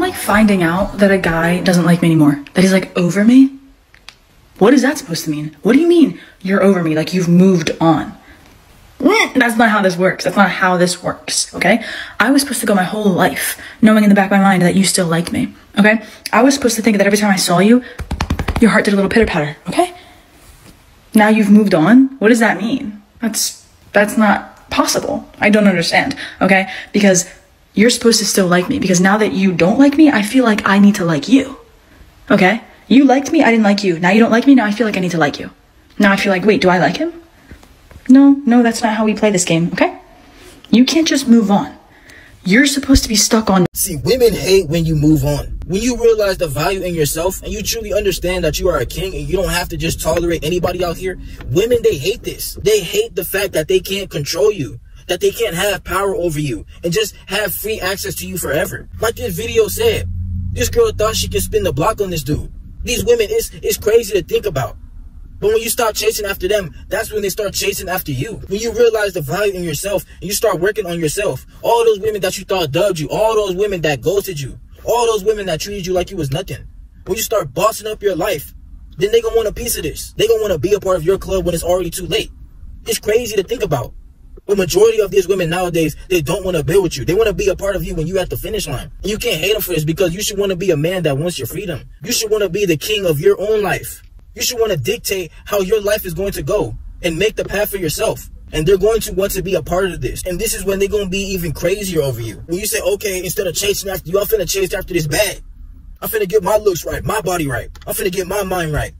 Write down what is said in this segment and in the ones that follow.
like finding out that a guy doesn't like me anymore, that he's like over me. What is that supposed to mean? What do you mean you're over me? Like you've moved on? That's not how this works. That's not how this works, okay? I was supposed to go my whole life knowing in the back of my mind that you still like me, okay? I was supposed to think that every time I saw you, your heart did a little pitter-patter, okay? Now you've moved on? What does that mean? That's not possible. I don't understand, okay? Because you're supposed to still like me, because now that you don't like me, I feel like I need to like you, okay? You liked me, I didn't like you. Now you don't like me, now I feel like I need to like you. Now I feel like, wait, do I like him? No, that's not how we play this game, okay? You can't just move on. You're supposed to be stuck on. See, women hate when you move on. When you realize the value in yourself and you truly understand that you are a king and you don't have to just tolerate anybody out here, women, they hate this. They hate the fact that they can't control you, that they can't have power over you and just have free access to you forever. Like this video said, this girl thought she could spin the block on this dude. These women, it's crazy to think about. But when you stop chasing after them, that's when they start chasing after you. When you realize the value in yourself and you start working on yourself, all those women that you thought dubbed you, all those women that ghosted you, all those women that treated you like you was nothing, when you start bossing up your life, then they gonna want a piece of this. They gonna want to be a part of your club when it's already too late. It's crazy to think about. The majority of these women nowadays, they don't want to build with you. They want to be a part of you when you're at the finish line. And you can't hate them for this, because you should want to be a man that wants your freedom. You should want to be the king of your own life. You should want to dictate how your life is going to go and make the path for yourself. And they're going to want to be a part of this. And this is when they're going to be even crazier over you. When you say, okay, instead of chasing after you, I'm finna chase after this bag. I'm finna get my looks right, my body right. I'm finna get my mind right.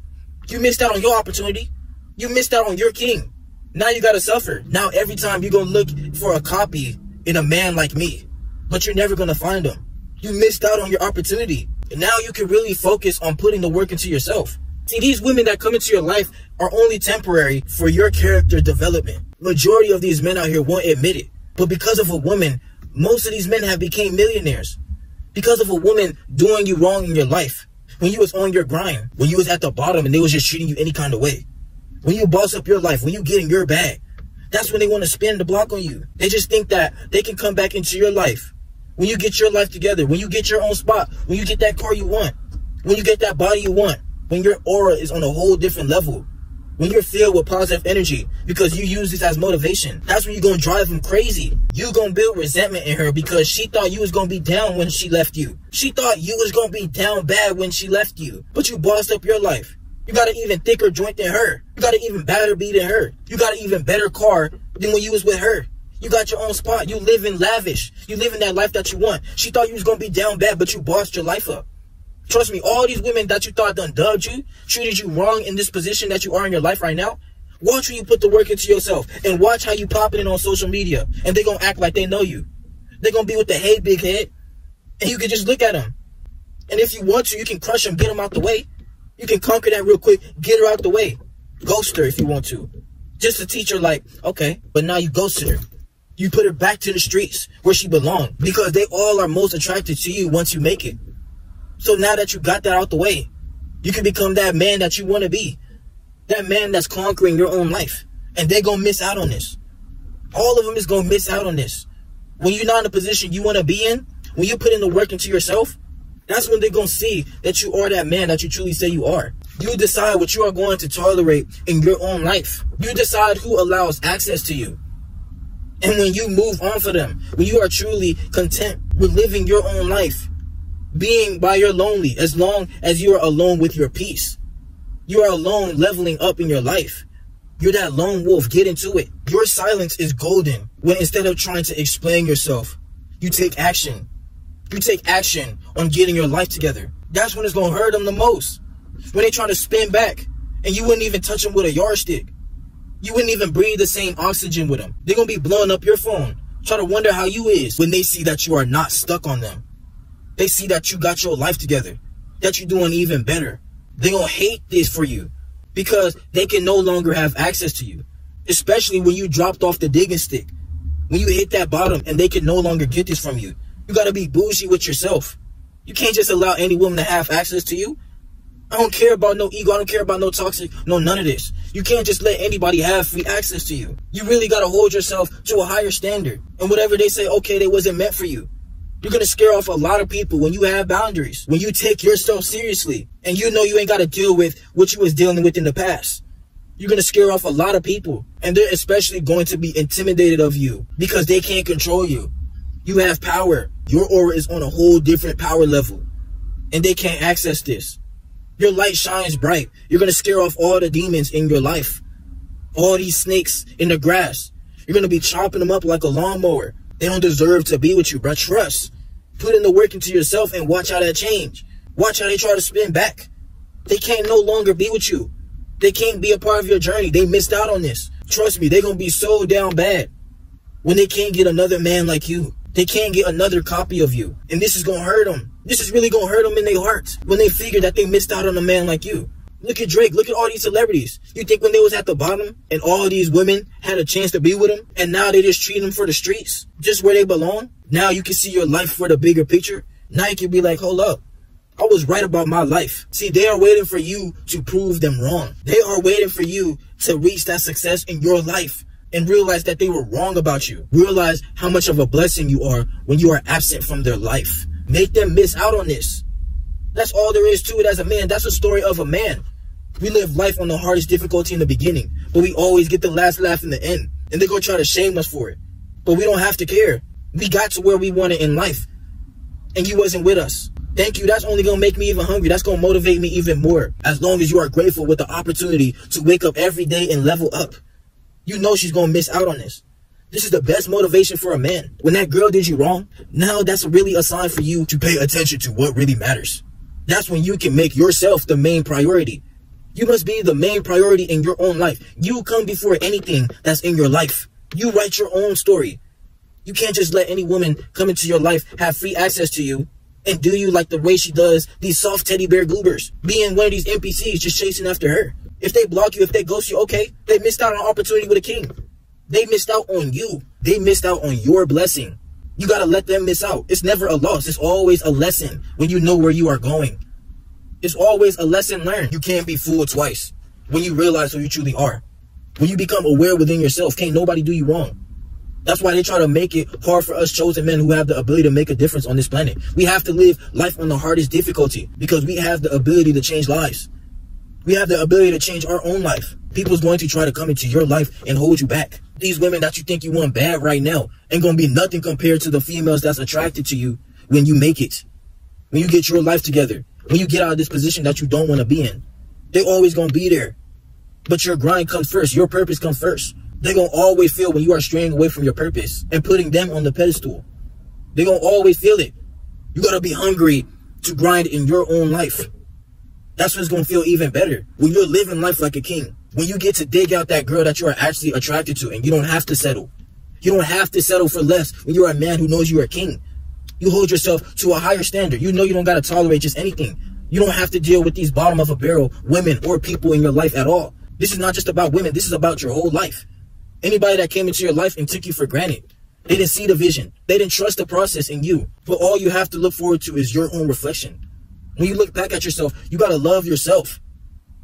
You missed out on your opportunity. You missed out on your king. Now you got to suffer. Now every time you're going to look for a copy in a man like me, but you're never going to find him. You missed out on your opportunity. And now you can really focus on putting the work into yourself. See, these women that come into your life are only temporary for your character development. Majority of these men out here won't admit it. But because of a woman, most of these men have become millionaires. Because of a woman doing you wrong in your life. When you was on your grind. When you was at the bottom and they was just treating you any kind of way. When you boss up your life. When you get in your bag. That's when they want to spin the block on you. They just think that they can come back into your life. When you get your life together. When you get your own spot. When you get that car you want. When you get that body you want. When your aura is on a whole different level. When you're filled with positive energy because you use this as motivation. That's when you're going to drive them crazy. You're going to build resentment in her because she thought you was going to be down when she left you. She thought you was going to be down bad when she left you. But you bossed up your life. You got an even thicker joint than her. You got an even badder beat than her. You got an even better car than when you was with her. You got your own spot. You live in lavish. You live in that life that you want. She thought you was going to be down bad, but you bossed your life up. Trust me, all these women that you thought done dubbed you, treated you wrong in this position that you are in your life right now, watch when you put the work into yourself and watch how you pop it on social media and they're going to act like they know you. They're going to be with the hey big head and you can just look at them. And if you want to, you can crush them, get them out the way. You can conquer that real quick, get her out the way. Ghost her if you want to. Just to teach her like, okay, but now you ghosted her. You put her back to the streets where she belonged because they all are most attracted to you once you make it. So now that you got that out the way, you can become that man that you want to be. That man that's conquering your own life. And they're going to miss out on this. All of them is going to miss out on this. When you're not in a position you want to be in, when you put in the work into yourself, that's when they're going to see that you are that man that you truly say you are. You decide what you are going to tolerate in your own life. You decide who allows access to you. And when you move on for them, when you are truly content with living your own life, being by your lonely, as long as you are alone with your peace. You are alone leveling up in your life. You're that lone wolf. Get into it. Your silence is golden when instead of trying to explain yourself, you take action. You take action on getting your life together. That's when it's going to hurt them the most. When they try to spin back and you wouldn't even touch them with a yardstick. You wouldn't even breathe the same oxygen with them. They're going to be blowing up your phone. Try to wonder how you is when they see that you are not stuck on them. They see that you got your life together, that you're doing even better. They're going to hate this for you because they can no longer have access to you, especially when you dropped off the digging stick. When you hit that bottom and they can no longer get this from you. You got to be bougie with yourself. You can't just allow any woman to have access to you. I don't care about no ego. I don't care about no toxic, no none of this. You can't just let anybody have free access to you. You really got to hold yourself to a higher standard. And whatever they say, okay, they wasn't meant for you. You're going to scare off a lot of people when you have boundaries, when you take yourself seriously, and you know you ain't got to deal with what you was dealing with in the past. You're going to scare off a lot of people, and they're especially going to be intimidated of you because they can't control you. You have power. Your aura is on a whole different power level, and they can't access this. Your light shines bright. You're going to scare off all the demons in your life, all these snakes in the grass. You're going to be chopping them up like a lawnmower. They don't deserve to be with you, bro. Trust. Put in the work into yourself and watch how that change. Watch how they try to spin back. They can't no longer be with you. They can't be a part of your journey. They missed out on this. Trust me, they're going to be so down bad when they can't get another man like you. They can't get another copy of you. And this is going to hurt them. This is really going to hurt them in their hearts when they figure that they missed out on a man like you. Look at Drake. Look at all these celebrities. You think when they was at the bottom and all these women had a chance to be with him, and now they just treat him for the streets, just where they belong? Now you can see your life for the bigger picture. Now you can be like, hold up, I was right about my life. See, they are waiting for you to prove them wrong. They are waiting for you to reach that success in your life and realize that they were wrong about you. Realize how much of a blessing you are when you are absent from their life. Make them miss out on this. That's all there is to it as a man. That's a story of a man. We live life on the hardest difficulty in the beginning, but we always get the last laugh in the end. And they're going to try to shame us for it. But we don't have to care. We got to where we wanted in life, and you wasn't with us. Thank you. That's only going to make me even hungry. That's going to motivate me even more. As long as you are grateful with the opportunity to wake up every day and level up. You know she's going to miss out on this. This is the best motivation for a man. When that girl did you wrong, now that's really a sign for you to pay attention to what really matters. That's when you can make yourself the main priority. You must be the main priority in your own life. You come before anything that's in your life. You write your own story. You can't just let any woman come into your life, have free access to you, and do you like the way she does these soft teddy bear goobers, being one of these NPCs just chasing after her. If they block you, if they ghost you, okay, they missed out on an opportunity with a king. They missed out on you. They missed out on your blessing. You got to let them miss out. It's never a loss. It's always a lesson when you know where you are going. It's always a lesson learned. You can't be fooled twice when you realize who you truly are. When you become aware within yourself, can't nobody do you wrong. That's why they try to make it hard for us chosen men who have the ability to make a difference on this planet. We have to live life on the hardest difficulty because we have the ability to change lives. We have the ability to change our own life. People's going to try to come into your life and hold you back. These women that you think you want bad right now ain't going to be nothing compared to the females that's attracted to you when you make it. When you get your life together. When you get out of this position that you don't want to be in. They're always going to be there. But your grind comes first. Your purpose comes first. They're going to always feel when you are straying away from your purpose and putting them on the pedestal. They're going to always feel it. You got to be hungry to grind in your own life. That's what's going to feel even better. When you're living life like a king. When you get to dig out that girl that you are actually attracted to and you don't have to settle. You don't have to settle for less when you're a man who knows you're a king. You hold yourself to a higher standard. You know you don't got to tolerate just anything. You don't have to deal with these bottom of a barrel women or people in your life at all. This is not just about women. This is about your whole life. Anybody that came into your life and took you for granted. They didn't see the vision. They didn't trust the process in you. But all you have to look forward to is your own reflection. When you look back at yourself, you got to love yourself.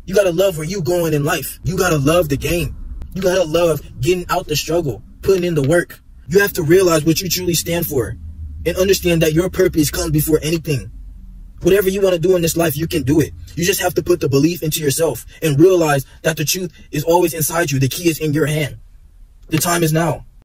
You got to love where you going in life. You got to love the game. You got to love getting out the struggle, putting in the work. You have to realize what you truly stand for and understand that your purpose comes before anything. Whatever you want to do in this life, you can do it. You just have to put the belief into yourself and realize that the truth is always inside you. The key is in your hand. The time is now.